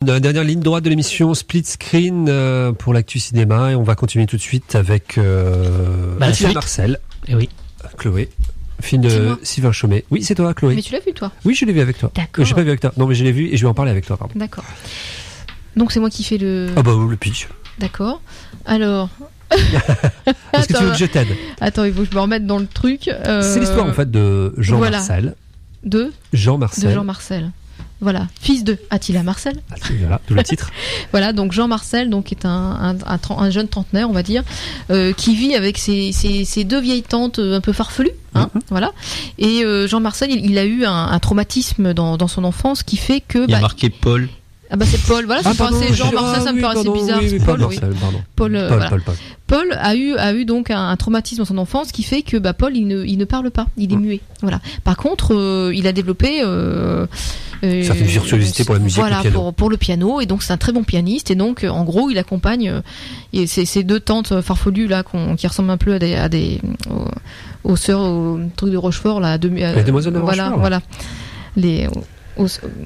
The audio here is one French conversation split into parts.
La dernière ligne droite de l'émission Split Screen pour l'actu cinéma, et on va continuer tout de suite avec Attila Marcel. Et oui. Chloé, film de Sylvain Chomet. Oui, c'est toi, Chloé. Mais tu l'as vu, toi? Oui, je l'ai vu avec toi. D'accord. J'ai pas vu avec toi. Non, mais je l'ai vu et je vais en parler avec toi, pardon. D'accord. Donc c'est moi qui fais le... Ah bah le pitch. D'accord. Alors... Est-ce que tu veux que je t'aide? Attends, il faut que je me remette dans le truc. C'est l'histoire en fait de Jean Marcel. De Jean Marcel. Voilà, fils de Attila Marcel. Voilà, tout le titre. Voilà, donc Jean Marcel, donc est un jeune trentenaire, on va dire, qui vit avec ses deux vieilles tantes un peu farfelues, hein, voilà. Et Jean Marcel, il a eu un traumatisme dans son enfance qui fait que... Il y a marqué Paul. Ah bah c'est Paul, voilà, ça me paraissait Jean Marcel, ça me paraissait bizarre. Oui, Paul, Marcel, pardon. Paul a eu donc un traumatisme dans son enfance qui fait que Paul il ne parle pas, il est muet. Voilà. Par contre, il a développé certaine virtuosité pour la musique, voilà, le piano. pour le piano, et donc c'est un très bon pianiste, et donc en gros il accompagne ces deux tantes farfelues là qui ressemblent un peu à des aux sœurs au truc de Rochefort là, les demoiselles de Rochefort. Voilà.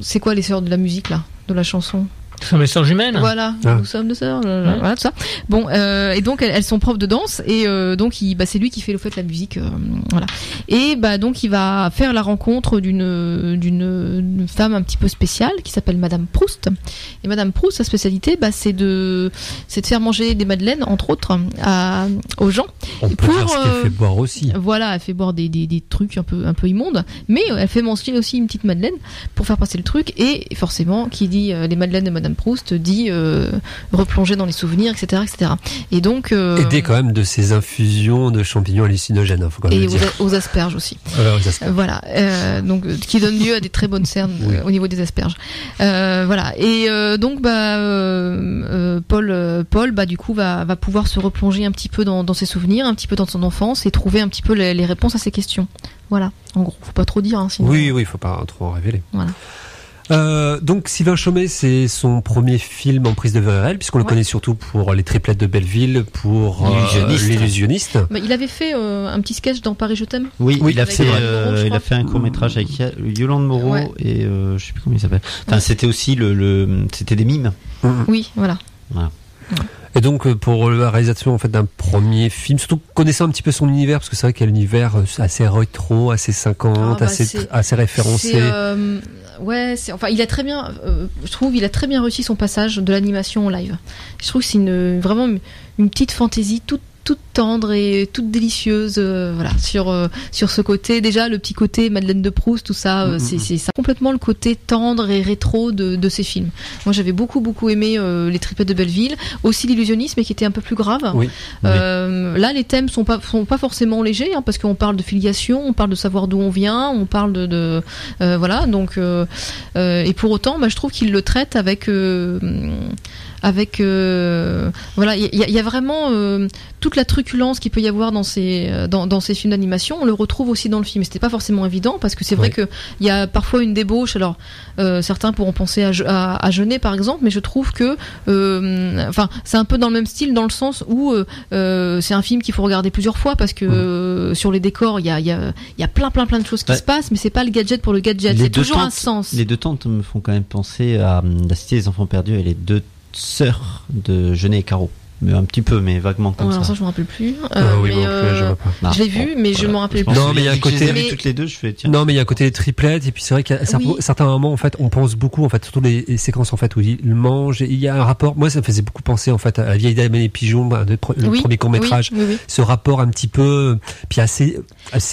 C'est quoi les sœurs de la musique là, de la chanson? Nous sommes les sœurs jumelles. Voilà, nous sommes deux sœurs. Voilà tout ça. Bon, et donc elles sont profs de danse, et donc c'est lui qui fait le fait de la musique, voilà. Et donc il va faire la rencontre d'une femme un petit peu spéciale qui s'appelle Madame Proust. Et Madame Proust, sa spécialité, c'est de faire manger des madeleines, entre autres, aux gens. On peut dire ce qu'elle fait boire aussi. Voilà, elle fait boire des trucs un peu immondes, mais elle fait manger aussi une petite madeleine pour faire passer le truc. Et forcément, qui dit les madeleines de Madame Proust dit replonger dans les souvenirs, etc., etc. Et donc aider quand même de ces infusions de champignons hallucinogènes, hein, faut quand même et le dire. aux asperges aussi. Aux asperges. Voilà, donc qui donne lieu à des très bonnes cernes au niveau des asperges. Voilà. Et donc Paul du coup va pouvoir se replonger un petit peu dans ses souvenirs, un petit peu dans son enfance, et trouver un petit peu les réponses à ces questions. Voilà. En gros, faut pas trop dire, hein, sinon. Oui, faut pas trop en révéler. Voilà. Donc Sylvain Chomet, c'est son premier film en prise de vue réelle, puisqu'on le connaît surtout pour Les Triplettes de Belleville, pour L'Illusionniste. Il avait fait un petit sketch dans Paris Je t'aime. Oui, il a fait un court-métrage avec Yolande Moreau et je sais plus comment il s'appelle. Enfin, c'était aussi c'était des mimes. Oui, voilà. Et donc pour la réalisation en fait d'un premier film, surtout connaissant un petit peu son univers, parce que c'est vrai qu'il y a l'univers assez rétro, assez 50, assez référencé. Il a très bien, je trouve, il a très bien réussi son passage de l'animation au live. Je trouve que c'est vraiment une petite fantaisie toute tendre et toute délicieuse, voilà, sur ce côté. Déjà, le petit côté Madeleine de Proust, tout ça, c'est ça. Complètement le côté tendre et rétro de ces films. Moi, j'avais beaucoup aimé Les Triplettes de Belleville, aussi L'Illusionnisme, mais qui était un peu plus grave. Là, les thèmes sont pas forcément légers, hein, parce qu'on parle de filiation, on parle de savoir d'où on vient, on parle de voilà. Donc, et pour autant, je trouve qu'il le traite avec voilà, il y a vraiment toute la truculence qu'il peut y avoir dans ces films d'animation. On le retrouve aussi dans le film. C'était pas forcément évident, parce que c'est vrai que il y a parfois une débauche. Alors certains pourront penser à Jeunet par exemple, mais je trouve que c'est un peu dans le même style, dans le sens où c'est un film qu'il faut regarder plusieurs fois, parce que sur les décors il y a plein de choses qui se passent, mais c'est pas le gadget pour le gadget, c'est toujours un sens. Les deux tantes me font quand même penser à La Cité des Enfants Perdus et les deux sœurs de Jeunet et Caro. Mais un petit peu, mais vaguement comme ça. Alors ça, je me rappelle plus. Je l'ai vu, mais je m'en rappelle plus. Non, mais il y a un côté. Toutes les deux, je fais. Tiens. Non, mais il y a un côté triplettes, et puis c'est vrai qu'à certains moments, en fait, on pense beaucoup, en fait, surtout les séquences, en fait, où il mange. Il y a un rapport. Moi, ça me faisait beaucoup penser, en fait, à La Vieille Dame et les Pigeons, le premier court métrage. Oui. Ce rapport un petit peu, puis assez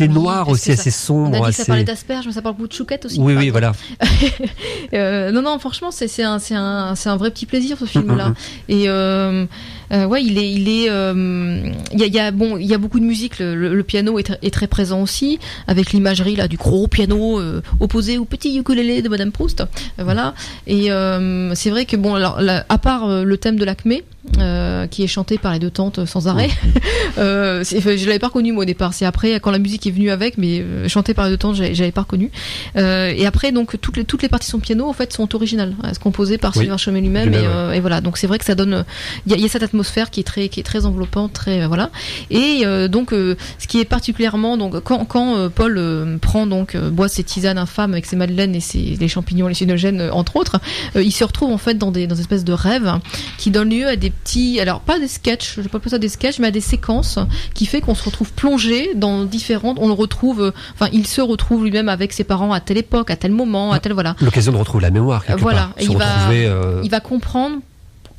noir aussi, assez sombre. On a dit que ça parlait d'asperges, mais ça parle beaucoup de chouquettes aussi. Oui, voilà. Non, franchement, c'est un vrai petit plaisir, ce film-là. Et il y a beaucoup de musique. Le piano est très présent aussi, avec l'imagerie là du gros piano opposé au petit ukulélé de Madame Proust. Voilà. Et c'est vrai que à part le thème de l'Acmé, qui est chanté par les deux tantes sans arrêt, Je l'avais pas reconnu moi au départ. C'est après quand la musique est venue avec, mais chantée par les deux temps, j'avais pas reconnu. Et après donc toutes les parties de son piano en fait sont originales, composées par Sylvain Chomet lui-même. Et voilà, donc c'est vrai que ça donne, il y a cette atmosphère qui est très enveloppante, très voilà. Et donc ce qui est particulièrement donc quand Paul boit ses tisanes infâmes avec ses madeleines et les champignons hallucinogènes entre autres, il se retrouve en fait dans des espèces de rêves qui donnent lieu à des petits, alors pas des sketchs, je ne pas ça des sketchs, mais à des séquences qui fait qu'on se retrouve plongé dans différentes, on le retrouve, il se retrouve lui-même avec ses parents à telle époque, à tel moment, à tel voilà. L'occasion de retrouver la mémoire quelque voilà. part. Et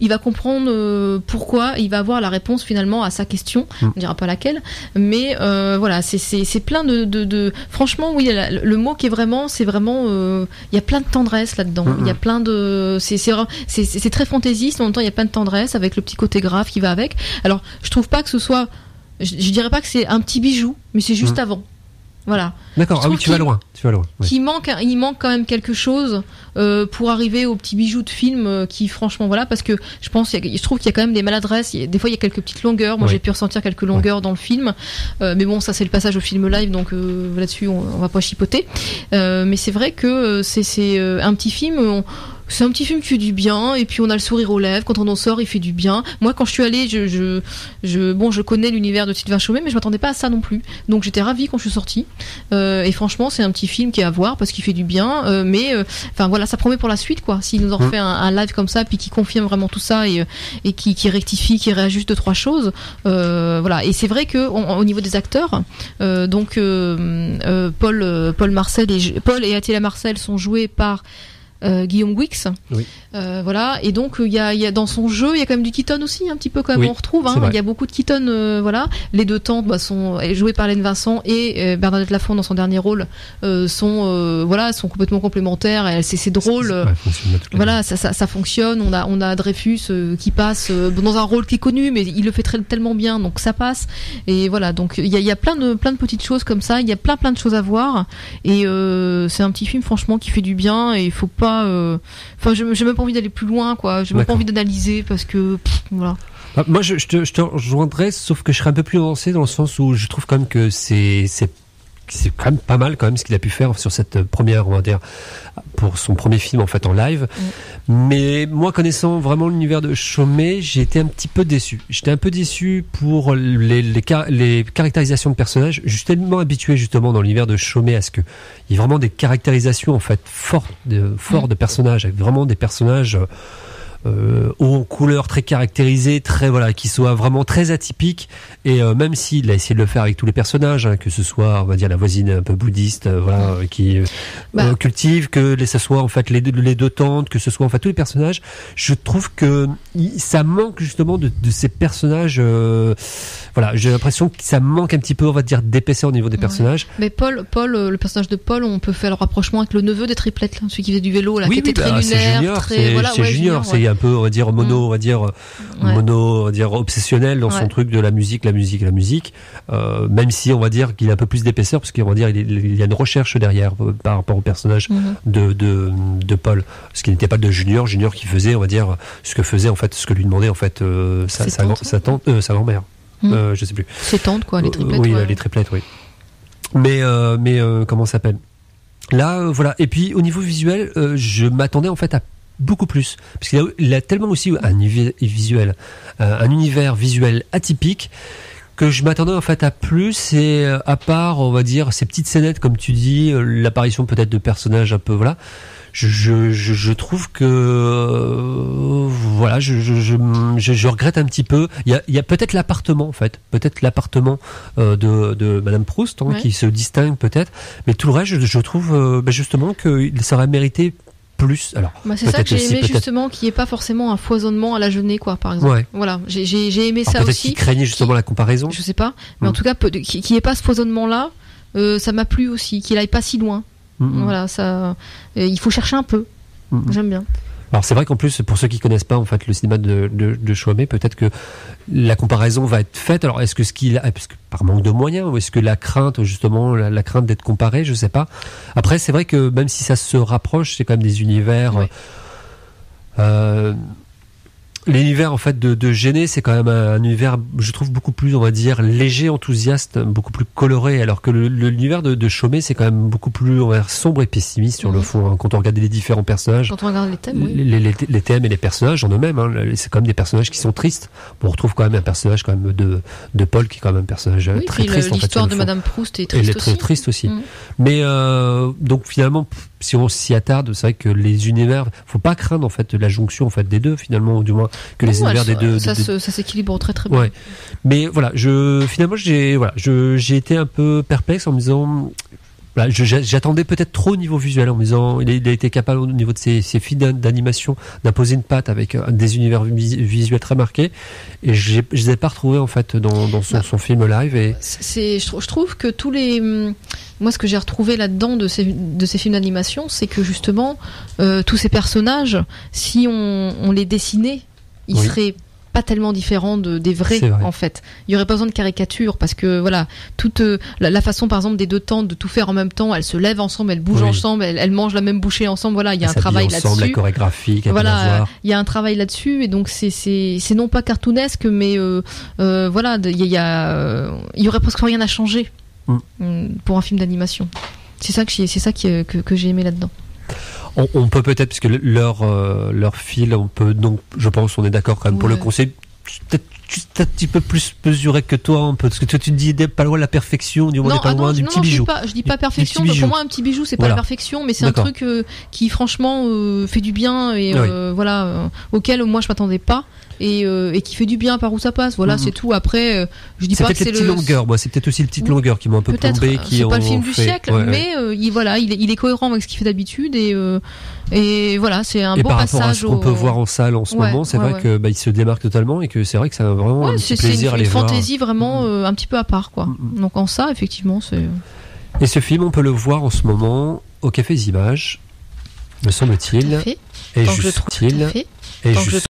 il va comprendre pourquoi, il va avoir la réponse finalement à sa question, on dira pas laquelle, mais voilà, c'est plein de franchement oui, le mot qui est vraiment, c'est vraiment il y a plein de tendresse là-dedans, il y a plein de c'est très fantaisiste, en même temps il y a plein de tendresse avec le petit côté grave qui va avec. Alors, je trouve pas que ce soit, je dirais pas que c'est un petit bijou, mais c'est juste avant. Voilà. D'accord. Ah oui, tu vas loin. Oui. Il manque quand même quelque chose pour arriver au petit bijou de film qui, franchement, voilà, parce que je trouve qu'il y a quand même des maladresses. Des fois, il y a quelques petites longueurs. Moi, j'ai pu ressentir quelques longueurs dans le film, mais bon, ça c'est le passage au film live, donc là-dessus, on va pas chipoter. Mais c'est vrai que c'est un petit film. C'est un petit film qui fait du bien, et puis on a le sourire aux lèvres quand on en sort, il fait du bien. Moi, quand je suis allée, je connais l'univers de Sylvain Chomet, mais je m'attendais pas à ça non plus. Donc j'étais ravie quand je suis sortie. Et franchement, c'est un petit film qui est à voir parce qu'il fait du bien. Mais voilà, ça promet pour la suite, quoi. S'il nous en refait un live comme ça, puis qui confirme vraiment tout ça et qui rectifie, qui réajuste 2-3 choses. Voilà. Et c'est vrai que au niveau des acteurs, Paul et Attila Marcel sont joués par Guillaume Wix, voilà, et donc il y a dans son jeu il y a quand même du Keaton aussi un petit peu quand même, on retrouve il y a beaucoup de Keaton, voilà. Les deux tantes sont jouées par Hélène Vincent et Bernadette Lafont dans son dernier rôle sont complètement complémentaires, c'est drôle, voilà, ça fonctionne. On a Dreyfus qui passe dans un rôle qui est connu, mais il le fait tellement bien, donc ça passe. Et voilà, donc il y a plein de petites choses comme ça, il y a plein de choses à voir, et c'est un petit film franchement qui fait du bien, et il faut pas j'ai même pas envie d'aller plus loin, quoi. J'ai même pas envie d'analyser parce que voilà. Moi, je te rejoindrais, sauf que je serais un peu plus avancé dans le sens où je trouve quand même que c'est quand même pas mal quand même ce qu'il a pu faire sur cette première, on va dire, pour son premier film en fait en live. Mais moi, connaissant vraiment l'univers de Chomet, j'ai été un petit peu déçu. J'étais un peu déçu pour les caractérisations de personnages. Je suis tellement habitué justement dans l'univers de Chomet à ce que il y ait vraiment des caractérisations en fait fortes de personnages, avec vraiment des personnages hauts en couleur, très caractérisés, très voilà, qui soient vraiment très atypiques. Et même s'il a essayé de le faire avec tous les personnages, que ce soit, on va dire, la voisine un peu bouddhiste, qui cultive, que ce soit en fait les deux tantes, que ce soit en fait tous les personnages, je trouve que ça manque justement de ces personnages. Voilà, j'ai l'impression que ça manque un petit peu, on va dire, d'épaisseur au niveau des personnages. Mais Paul, le personnage de Paul, on peut faire le rapprochement avec le neveu des triplettes, là, celui qui faisait du vélo, là, qui était très lunaire, c'est Junior, c'est un peu, on va dire, mono, on va dire obsessionnel dans son truc de la musique, même si on va dire qu'il a un peu plus d'épaisseur, parce qu'on va dire il y a une recherche derrière par rapport au personnage de Paul, ce qui n'était pas de Junior qui faisait, on va dire, ce que lui demandait en fait sa grand-mère. Je sais plus. C'est tante, quoi, les triplettes. Oui, les triplettes, oui. Mais comment ça s'appelle ? Là, voilà. Et puis au niveau visuel, je m'attendais en fait à beaucoup plus, parce qu'il a tellement aussi un univers visuel atypique que je m'attendais en fait à plus. Et à part, on va dire, ces petites scénettes, comme tu dis, l'apparition peut-être de personnages un peu, voilà. Je trouve que voilà, je regrette un petit peu. Il y a peut-être l'appartement en fait, de Madame Proust qui se distingue peut-être, mais tout le reste, je trouve justement qu'il serait mérité plus. Alors, c'est ça que j'ai aimé justement, qu'il n'y ait pas forcément un foisonnement à la Jeunet, quoi, par exemple. Ouais. Voilà, j'ai aimé ça peut-être aussi. Qu'il craignait justement la comparaison. Je sais pas, mais en tout cas, qu'il n'y ait pas ce foisonnement-là, ça m'a plu aussi, qu'il aille pas si loin. Voilà, ça, il faut chercher un peu. J'aime bien. Alors c'est vrai qu'en plus, pour ceux qui connaissent pas en fait le cinéma de Chomet, peut-être que la comparaison va être faite. Alors est-ce que parce que par manque de moyens, ou est-ce que la crainte justement, la crainte d'être comparé, je sais pas. Après c'est vrai que même si ça se rapproche, c'est quand même des univers. l'univers en fait de Genet, c'est quand même un univers, je trouve, beaucoup plus, on va dire, léger, enthousiaste, beaucoup plus coloré, alors que l'univers de Chaumet, c'est quand même beaucoup plus, on va dire, sombre et pessimiste sur le fond, hein, quand on regarde les différents personnages. Quand on regarde les thèmes, oui. Les thèmes et les personnages en eux-mêmes, hein, c'est quand même des personnages qui sont tristes. On retrouve quand même un personnage quand même de Paul qui est quand même un personnage très triste. L'histoire de Madame Proust est triste aussi. Elle est très triste aussi. Mais donc finalement, si on s'y attarde, c'est vrai que les univers, faut pas craindre en fait la jonction en fait des deux finalement, ou du moins que les univers des deux. Ça s'équilibre très très bien. Ouais. Mais voilà, finalement j'ai été un peu perplexe en me disant. Voilà, j'attendais peut-être trop au niveau visuel en me disant il a été capable au niveau de ses films d'animation d'imposer une patte avec des univers visuels très marqués, et je les ai pas retrouvés en fait dans son film live. Et je trouve que moi ce que j'ai retrouvé là-dedans de ces films d'animation, c'est que justement tous ces personnages, si on les dessinait, ils seraient pas tellement différent des vrais en fait. Il y aurait pas besoin de caricature parce que voilà, toute la façon par exemple des deux tantes de tout faire en même temps, elles se lèvent ensemble, elles bougent ensemble, elles mangent la même bouchée ensemble, voilà, il y a un travail là-dessus. La chorégraphie, voilà, il y a un travail là-dessus, et donc c'est non pas cartoonesque, mais voilà, il y aurait presque rien à changer pour un film d'animation. C'est ça que j'ai aimé là-dedans. On peut peut-être, puisque leur fil, on peut donc, je pense, on est d'accord quand même pour le conseil, peut-être juste un petit peu plus mesuré que toi, un peu, parce que toi tu dis pas loin de la perfection, du moins pas loin du petit bijou. Je dis pas perfection, pour moi un petit bijou c'est pas la perfection, mais c'est un truc qui franchement fait du bien, et voilà, auquel moi je m'attendais pas. Et qui fait du bien par où ça passe, voilà, c'est tout. Après, je dis pas que c'est les petites longueurs, moi c'est peut-être aussi les petites longueurs qui m'ont un peu plombé, c'est pas le film du siècle, mais il est cohérent avec ce qu'il fait d'habitude, et voilà, c'est un beau passage. Et par rapport à ce qu'on peut voir en salle en ce moment, c'est vrai que il se démarque totalement, et que c'est vrai que c'est vraiment un petit plaisir à les voir. C'est une fantaisie vraiment un petit peu à part, quoi. Donc en ça, effectivement, c'est. Et ce film, on peut le voir en ce moment au Café des Images, me semble-t-il, et juste-il, et juste.